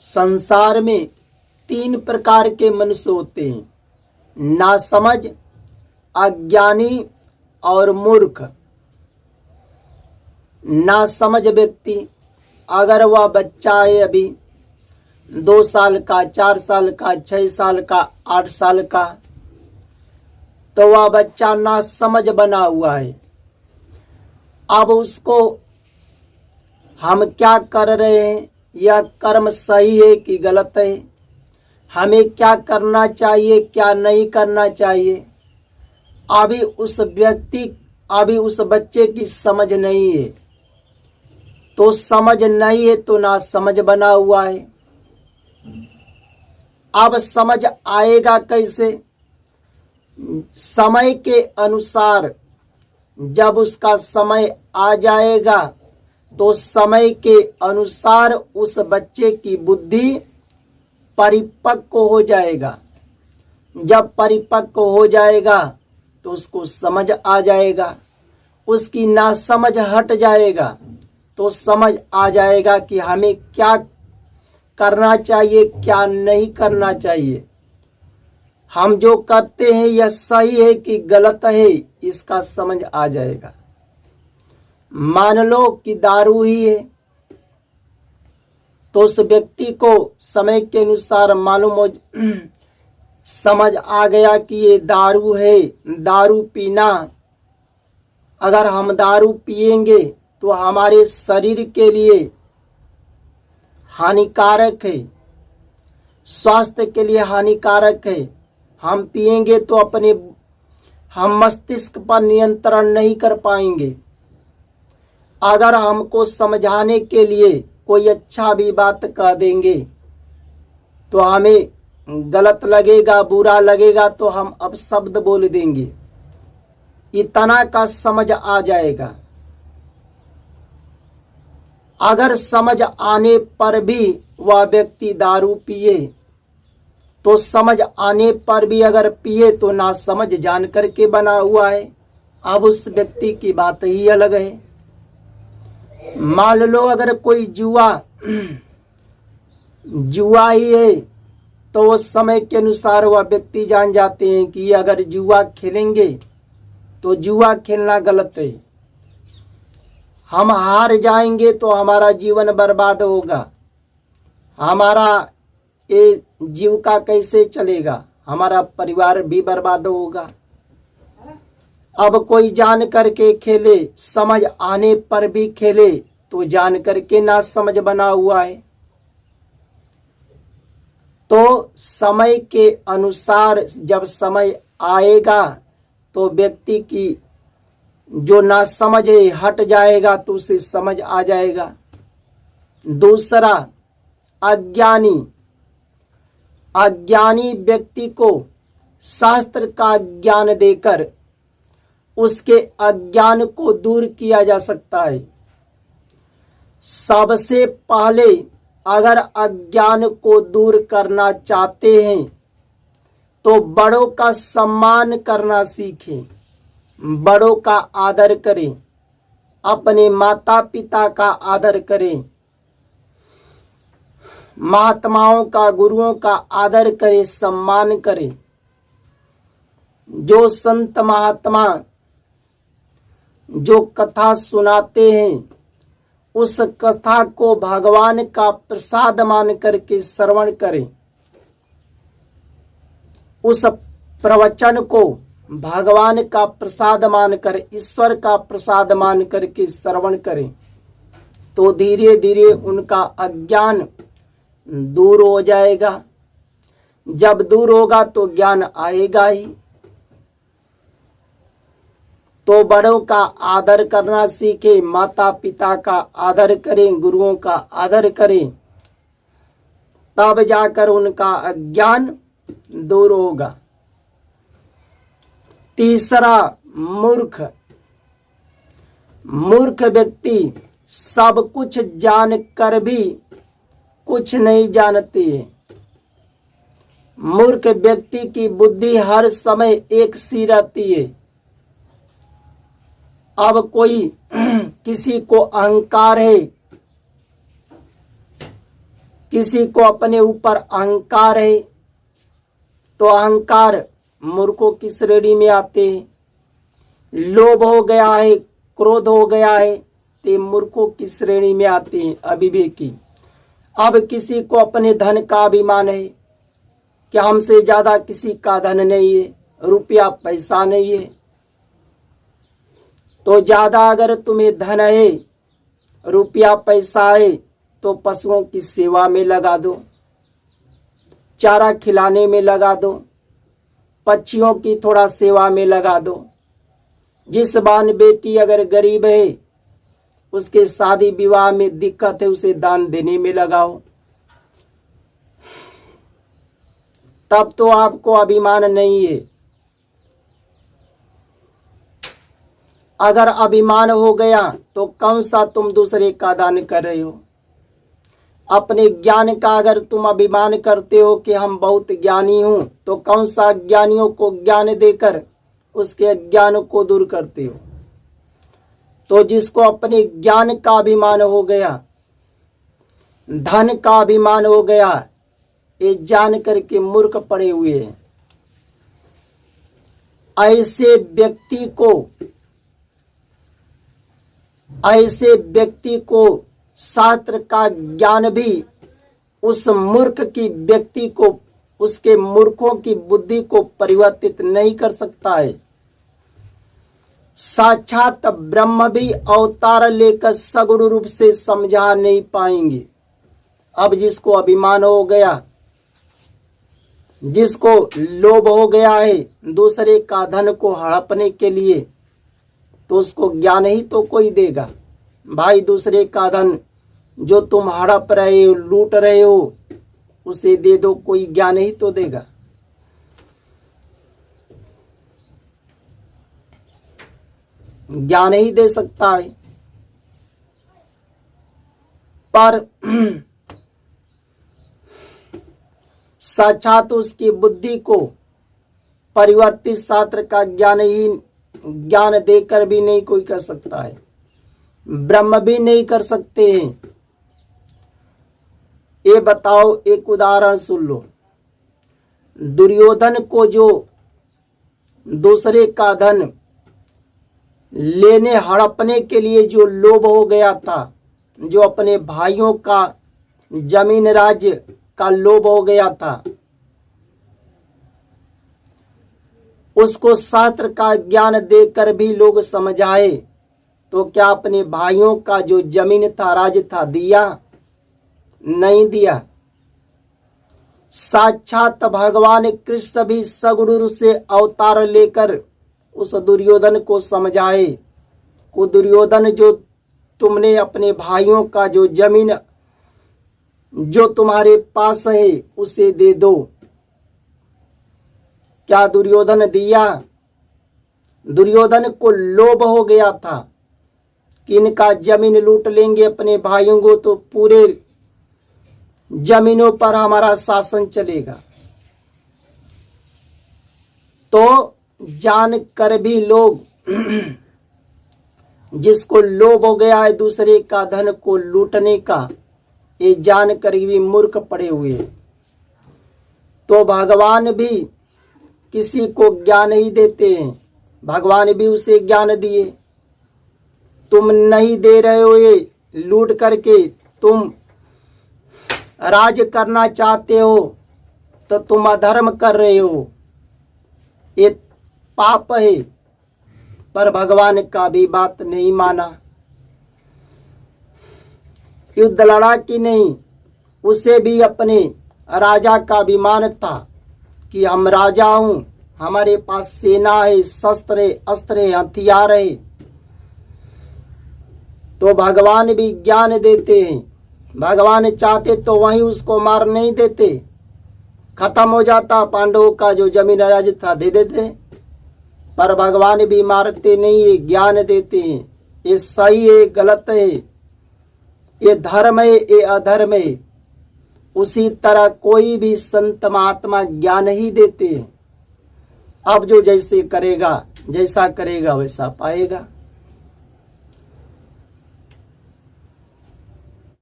संसार में तीन प्रकार के मनुष्य होते हैं, नासमझ, अज्ञानी और मूर्ख। नासमझ व्यक्ति, अगर वह बच्चा है अभी 2 साल का, 4 साल का, 6 साल का, 8 साल का, तो वह बच्चा नासमझ बना हुआ है। अब उसको हम क्या कर रहे हैं, यह कर्म सही है कि गलत है, हमें क्या करना चाहिए क्या नहीं करना चाहिए, अभी उस बच्चे की समझ नहीं है। तो समझ नहीं है तो ना समझ बना हुआ है। अब समझ आएगा कैसे? समय के अनुसार जब उसका समय आ जाएगा तो समय के अनुसार उस बच्चे की बुद्धि परिपक्व हो जाएगा। जब परिपक्व हो जाएगा तो उसको समझ आ जाएगा, उसकी नासमझ हट जाएगा, तो समझ आ जाएगा कि हमें क्या करना चाहिए क्या नहीं करना चाहिए, हम जो करते हैं यह सही है कि गलत है, इसका समझ आ जाएगा। मान लो कि दारू ही है, तो उस व्यक्ति को समय के अनुसार मालूम हो समझ आ गया कि ये दारू है, दारू पीना, अगर हम दारू पिएंगे तो हमारे शरीर के लिए हानिकारक है, स्वास्थ्य के लिए हानिकारक है। हम पिएंगे तो हम मस्तिष्क पर नियंत्रण नहीं कर पाएंगे। अगर हमको समझाने के लिए कोई अच्छा भी बात कह देंगे तो हमें गलत लगेगा, बुरा लगेगा, तो हम अब शब्द बोल देंगे। इतना का समझ आ जाएगा। अगर समझ आने पर भी वह व्यक्ति दारू पिए तो समझ आने पर भी अगर पिए तो ना समझ जान करके बना हुआ है। अब उस व्यक्ति की बात ही अलग है। मान लो अगर कोई जुआ ही है तो उस समय के अनुसार वह व्यक्ति जान जाते हैं कि अगर जुआ खेलेंगे तो जुआ खेलना गलत है, हम हार जाएंगे तो हमारा जीवन बर्बाद होगा, हमारा ये जीविका कैसे चलेगा, हमारा परिवार भी बर्बाद होगा। अब कोई जान करके खेले, समझ आने पर भी खेले तो जान करके ना समझ बना हुआ है। तो समय के अनुसार जब समय आएगा तो व्यक्ति की जो ना समझ है हट जाएगा, तो उसे समझ आ जाएगा। दूसरा, अज्ञानी व्यक्ति को शास्त्र का ज्ञान देकर उसके अज्ञान को दूर किया जा सकता है। सबसे पहले अगर अज्ञान को दूर करना चाहते हैं तो बड़ों का सम्मान करना सीखें, बड़ों का आदर करें, अपने माता पिता का आदर करें, महात्माओं का, गुरुओं का आदर करें, सम्मान करें। जो संत महात्मा जो कथा सुनाते हैं उस कथा को भगवान का प्रसाद मान करके श्रवण करें, उस प्रवचन को भगवान का प्रसाद मानकर, ईश्वर का प्रसाद मान करके श्रवण करें, तो धीरे धीरे उनका अज्ञान दूर हो जाएगा। जब दूर होगा तो ज्ञान आएगा ही। तो बड़ों का आदर करना सीखे, माता पिता का आदर करें, गुरुओं का आदर करें, तब जाकर उनका अज्ञान दूर होगा। तीसरा, मूर्ख व्यक्ति सब कुछ जानकर भी कुछ नहीं जानते हैं। मूर्ख व्यक्ति की बुद्धि हर समय एक सी रहती है। अब कोई किसी को अहंकार है किसी को अपने ऊपर अहंकार है तो अहंकार मूर्खों की श्रेणी में आते हैं। लोभ हो गया है, क्रोध हो गया है तो मूर्खों की श्रेणी में आते हैं, अविवेकी। अब किसी को अपने धन का अभिमान है कि हमसे ज्यादा किसी का धन नहीं है, रुपया पैसा नहीं है, तो ज्यादा अगर तुम्हें धन है, रुपया पैसा है तो पशुओं की सेवा में लगा दो, चारा खिलाने में लगा दो, पक्षियों की थोड़ा सेवा में लगा दो। जिस बान बेटी अगर गरीब है, उसके शादी विवाह में दिक्कत है, उसे दान देने में लगाओ। तब तो आपको अभिमान नहीं है। अगर अभिमान हो गया तो कौन सा तुम दूसरे का दान कर रहे हो? अपने ज्ञान का अगर तुम अभिमान करते हो कि हम बहुत ज्ञानी हूं, तो कौन सा ज्ञानियों को ज्ञान देकर उसके अज्ञान को दूर करते हो? तो जिसको अपने ज्ञान का अभिमान हो गया, धन का अभिमान हो गया, ये जान करके मूर्ख पड़े हुए हैं। ऐसे व्यक्ति को शास्त्र का ज्ञान भी उस मूर्ख की व्यक्ति को, उसके मूर्खों की बुद्धि को परिवर्तित नहीं कर सकता है। साक्षात ब्रह्म भी अवतार लेकर सगुण रूप से समझा नहीं पाएंगे। अब जिसको अभिमान हो गया, जिसको लोभ हो गया है दूसरे का धन को हड़पने के लिए, तो उसको ज्ञान ही तो कोई देगा। भाई दूसरे का धन जो तुम हड़प रहे हो, लूट रहे हो, उसे दे दो, कोई ज्ञान ही तो देगा। ज्ञान ही दे सकता है। पर साक्षात उसकी बुद्धि को परिवर्तित शास्त्र का ज्ञान देकर भी नहीं कोई कर सकता है। ब्रह्म भी नहीं कर सकते हैं। ये बताओ, एक उदाहरण सुन लो। दुर्योधन को जो दूसरे का धन लेने हड़पने के लिए जो लोभ हो गया था, जो अपने भाइयों का जमीन राज्य का लोभ हो गया था, उसको शास्त्र का ज्ञान देकर भी लोग समझाए तो क्या अपने भाइयों का जो जमीन था, राज्य था, दिया? नहीं दिया। साक्षात भगवान कृष्ण भी सगुण से अवतार लेकर उस दुर्योधन को समझाए, वो दुर्योधन जो तुमने अपने भाइयों का जो जमीन जो तुम्हारे पास है उसे दे दो। क्या दुर्योधन दिया? दुर्योधन को लोभ हो गया था कि इनका जमीन लूट लेंगे अपने भाइयों को तो पूरे जमीनों पर हमारा शासन चलेगा। तो जान कर भी लोग जिसको लोभ हो गया है दूसरे का धन को लूटने का, ये जान कर भी मूर्ख पड़े हुए। तो भगवान भी किसी को ज्ञान ही देते हैं। भगवान भी उसे ज्ञान दिए। तुम नहीं दे रहे हो, ये लूट करके तुम राज करना चाहते हो तो तुम अधर्म कर रहे हो, ये पाप है। पर भगवान का भी बात नहीं माना। युद्ध लड़ा कि नहीं, उसे भी अपने राजा का अभिमान था कि हम राजा हूं, हमारे पास सेना है, शस्त्र है, अस्त्र है, हथियार है। तो भगवान भी ज्ञान देते हैं। भगवान चाहते तो वहीं उसको मार नहीं देते, खत्म हो जाता, पांडवों का जो जमीन राज्य था दे देते। पर भगवान भी मारते नहीं है, ज्ञान देते हैं। ये सही है, गलत है, ये धर्म है, ये अधर्म है। उसी तरह कोई भी संत महात्मा ज्ञान ही देते हैं। अब जो जैसे करेगा, जैसा करेगा वैसा पाएगा।